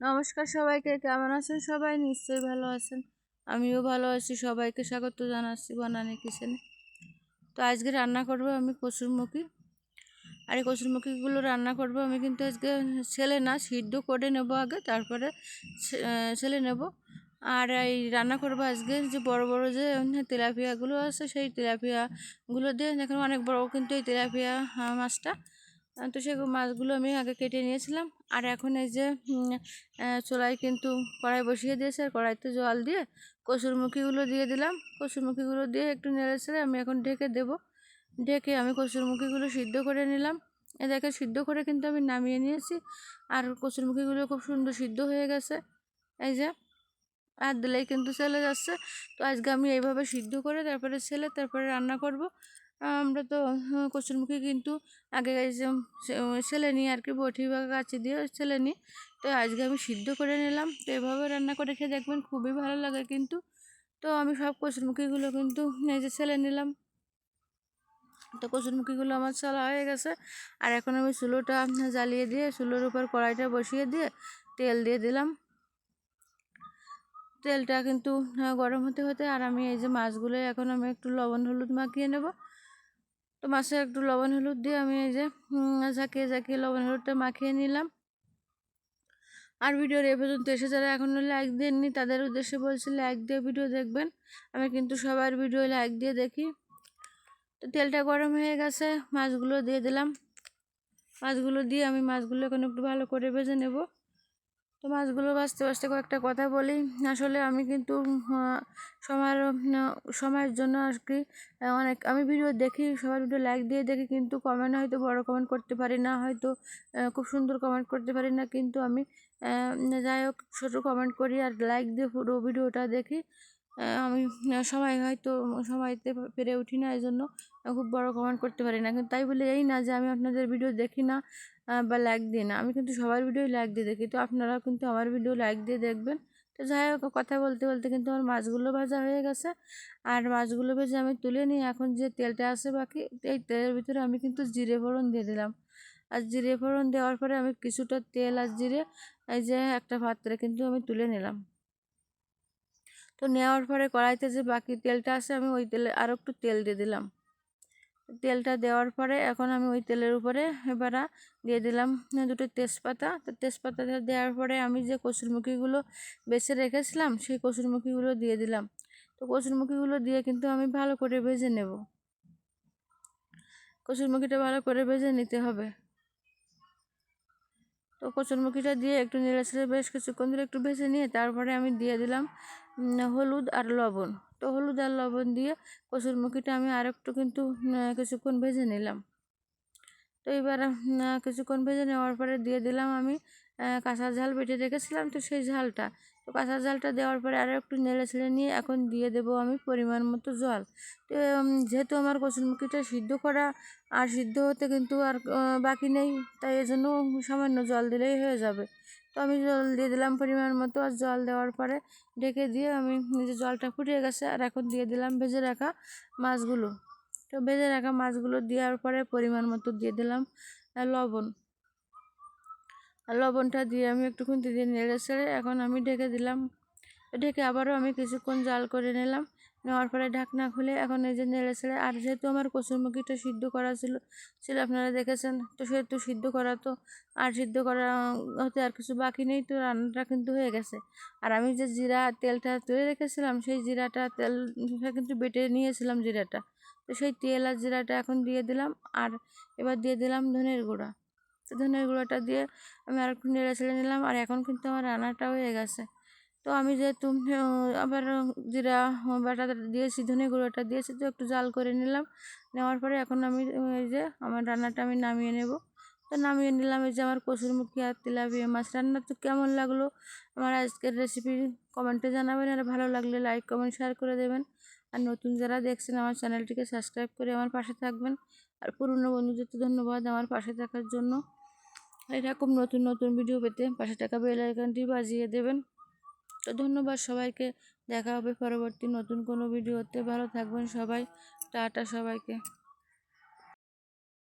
নমস্কার সবাইকে, কেমন আছেন সবাই? নিশ্চয়ই ভালো আছেন, আমিও ভালো আছি। সবাইকে স্বাগত জানাচ্ছি বনানী কিচেনে। তো আজকে রান্না করব আমি কচুরমুখী। আর এই কচুরমুখীগুলো রান্না করব আমি কিন্তু আজকে ছেলে না, সিদ্ধ করে নেব আগে, তারপরে ছেলে নেব। আর এই রান্না করব আজকে যে বড় বড় যে তেলাপিয়াগুলো আছে, সেই তেলাপিয়াগুলো দিয়ে, দেখুন অনেক বড় কিন্তু এই তেলাপিয়া মাছটা। তো সেই মাছগুলো আমি আগে কেটে নিয়েছিলাম। আর এখন এই যে চুলায় কিন্তু কড়াই বসিয়ে দিয়েছে, আর কড়াইতে জল দিয়ে কচুরমুখীগুলো দিয়ে দিলাম। কচুরমুখীগুলো দিয়ে একটু নেড়ে ছেড়ে আমি এখন ঢেকে দেবো। ঢেকে আমি কচুরমুখীগুলো সিদ্ধ করে নিলাম। দেখে সিদ্ধ করে কিন্তু আমি নামিয়ে নিয়েছি। আর কচুরমুখীগুলো খুব সুন্দর সিদ্ধ হয়ে গেছে, এই যে আর দিলেই কিন্তু চলে যাচ্ছে। তো আজকে আমি এইভাবে সিদ্ধ করে তারপরে রান্না করব। আমরা তো কচুরমুখী কিন্তু আগে ছেলে নিই আর কি, বটি বা কাঁচি দিয়ে ছেলে নিই। তো আজকে আমি সিদ্ধ করে নিলাম। তো এভাবে রান্না করে খেয়ে দেখবেন, খুবই ভালো লাগে কিন্তু। তো আমি সব কচুরমুখীগুলো কিন্তু এই যে ছেলে নিলাম। তো কচুরমুখীগুলো আমার ছালা হয়ে গেছে। আর এখন আমি চুলোটা জ্বালিয়ে দিয়ে চুলোর উপর কড়াইটা বসিয়ে দিয়ে তেল দিয়ে দিলাম। তেলটা কিন্তু গরম হতে হতে আর আমি এই যে মাছগুলো এখন আমি একটু লবণ হলুদ মাখিয়ে নেব। তো মাছে একটু লবণ হলুদ দিয়ে আমি এই যে ঝাঁকিয়ে ঝাঁকিয়ে লবণ হলুদটা মাখিয়ে নিলাম। আর ভিডিওর এ পর্যন্ত এসে যারা এখনও লাইক দেননি, তাদের উদ্দেশ্যে বলছি লাইক দিয়ে ভিডিও দেখবেন। আমি কিন্তু সবার ভিডিও লাইক দিয়ে দেখি। তো তেলটা গরম হয়ে গেছে, মাছগুলো দিয়ে দিলাম। মাছগুলো দিয়ে আমি মাছগুলো এখন একটু ভালো করে ভেজে নেব। তো মাছগুলো ভাজতে ভাজতে কয়েকটা কথা বলি। আসলে আমি কিন্তু সময়ের সময়ের জন্য আর কি অনেক আমি ভিডিও দেখি, সবার ভিডিও লাইক দিয়ে দেখি, কিন্তু কমেন্ট হয়তো বড় কমেন্ট করতে পারি না, হয়তো খুব সুন্দর কমেন্ট করতে পারি না, কিন্তু আমি যাই হোক ছোটো কমেন্ট করি আর লাইক দিয়ে পুরো ভিডিওটা দেখি। আমি সময়তে পেরে উঠি না, এই জন্য খুব বড় কমেন্ট করতে পারি না। কিন্তু তাই বলে এই না যে আমি আপনাদের ভিডিও দেখি না বা লাইক দিই না, আমি কিন্তু সবার ভিডিও লাইক দিয়ে দেখি। তো আপনারাও কিন্তু আমার ভিডিও লাইক দিয়ে দেখবেন। তো যাই হোক, কথা বলতে বলতে কিন্তু আমার মাছগুলো ভাজা হয়ে গেছে। আর মাছগুলো ভেজে আমি তুলে নিই। এখন যে তেলটা আছে বাকি, এই তেলের ভিতরে আমি কিন্তু জিরে ফোড়ন দিয়ে দিলাম। আর জিরে ফোড়ন দেওয়ার পরে আমি কিছুটা তেল আর জিরে এই যে একটা পাত্রে কিন্তু আমি তুলে নিলাম। তো নেওয়ার পরে কড়াইতে যে বাকি তেলটা আছে, আমি ওই তেলে আরও একটু তেল দিয়ে দিলাম। তেলটা দেওয়ার পরে এখন আমি ওই তেলের উপরে এবার দিয়ে দিলাম দুটো তেজপাতা। তো তেজপাতাটা দেওয়ার পরে আমি যে কচুরমুখীগুলো বেছে রেখেছিলাম, সেই কচুরমুখীগুলো দিয়ে দিলাম। তো কচুরমুখীগুলো দিয়ে কিন্তু আমি ভালো করে ভেজে নেব। কচুরমুখীটা ভালো করে ভেজে নিতে হবে। তো কচুরমুখীটা দিয়ে একটু নেড়ে ছেড়ে বেশ কিছুক্ষণ ধরে একটু ভেজে নিয়ে তারপরে আমি দিয়ে দিলাম হলুদ আর লবণ। তো হলুদ আর লবণ দিয়ে কচুরমুখীটা আমি আর একটু কিন্তু কিছুক্ষণ ভেজে নিলাম। তো এবার কিছুক্ষণ ভেজে নেওয়ার পরে দিয়ে দিলাম আমি কাঁচা ঝাল বেটে রেখেছিলাম, তো সেই ঝালটা। তো কাঁচা ঝালটা দেওয়ার পরে আরও একটু নেড়ে ছেড়ে নিয়ে এখন দিয়ে দেবো আমি পরিমাণ মতো জল। তো যেহেতু আমার কচুরমুখীটা সিদ্ধ করা আর সিদ্ধ হতে কিন্তু আর বাকি নেই, তাই এজন্য সামান্য জল দিলেই হয়ে যাবে। তো আমি জল দিয়ে দিলাম পরিমাণ মতো। আর জল দেওয়ার পরে ঢেকে দিয়ে আমি যে জলটা ফুটিয়ে গেছে, আর এখন দিয়ে দিলাম ভেজে রাখা মাছগুলো। তো ভেজে রাখা মাছগুলো দেওয়ার পরে পরিমাণ মতো দিয়ে দিলাম লবণ। আর লবণটা দিয়ে আমি একটুক্ষণ দিয়ে নেড়ে ছেড়ে এখন আমি ঢেকে দিলাম। ঢেকে আবারও আমি কিছুক্ষণ জাল করে নিলাম। নেওয়ার পরে ঢাকনা খুলে এখন এই যে নেড়ে ছেড়ে, আর যেহেতু আমার কচুরমুখীটা সিদ্ধ করা ছিল আপনারা দেখেছেন, তো সেহেতু সিদ্ধ করা তো আর সিদ্ধ করা হতে আর কিছু বাকি নেই। তো রান্নাটা কিন্তু হয়ে গেছে। আর আমি যে তেলটা তুলে রেখেছিলাম, সেই তেলটা কিন্তু বেটে নিয়েছিলাম জিরাটা। তো সেই তেল আর জিরাটা এখন দিয়ে দিলাম। আর এবার দিয়ে দিলাম ধনের গুঁড়া। তো ধনের গুঁড়োটা দিয়ে আমি আর একটু নেড়ে ছেড়ে নিলাম। আর এখন কিন্তু আমার রান্নাটা হয়ে গেছে। তো আমি যেহেতু আবার জিরা বাটাটা দিয়েছি, ধনে গুঁড়োটা দিয়েছি, তো একটু জাল করে নিলাম। নেওয়ার পরে এখন আমি এই যে আমার রান্নাটা আমি নামিয়ে নেব। তো নামিয়ে নিলাম। এই যে আমার কচুরমুখী আর তেলাপিয়া মাছ রান্না। তো কেমন লাগলো আমার আজকের রেসিপি কমেন্টে জানাবেন। আর ভালো লাগলে লাইক কমেন্ট শেয়ার করে দেবেন। আর নতুন যারা দেখছেন আমার চ্যানেলটিকে সাবস্ক্রাইব করে আমার পাশে থাকবেন। আর পুরনো বন্ধুদেরকে ধন্যবাদ আমার পাশে থাকার জন্য। এরকম নতুন নতুন ভিডিও পেতে পাশে থাকা বেল আইকনটি বাজিয়ে দেবেন। তো ধন্যবাদ সবাইকে। দেখা হবে পরবর্তী নতুন কোনো ভিডিওতে। ভালো থাকবেন সবাই। টাটা সবাইকে।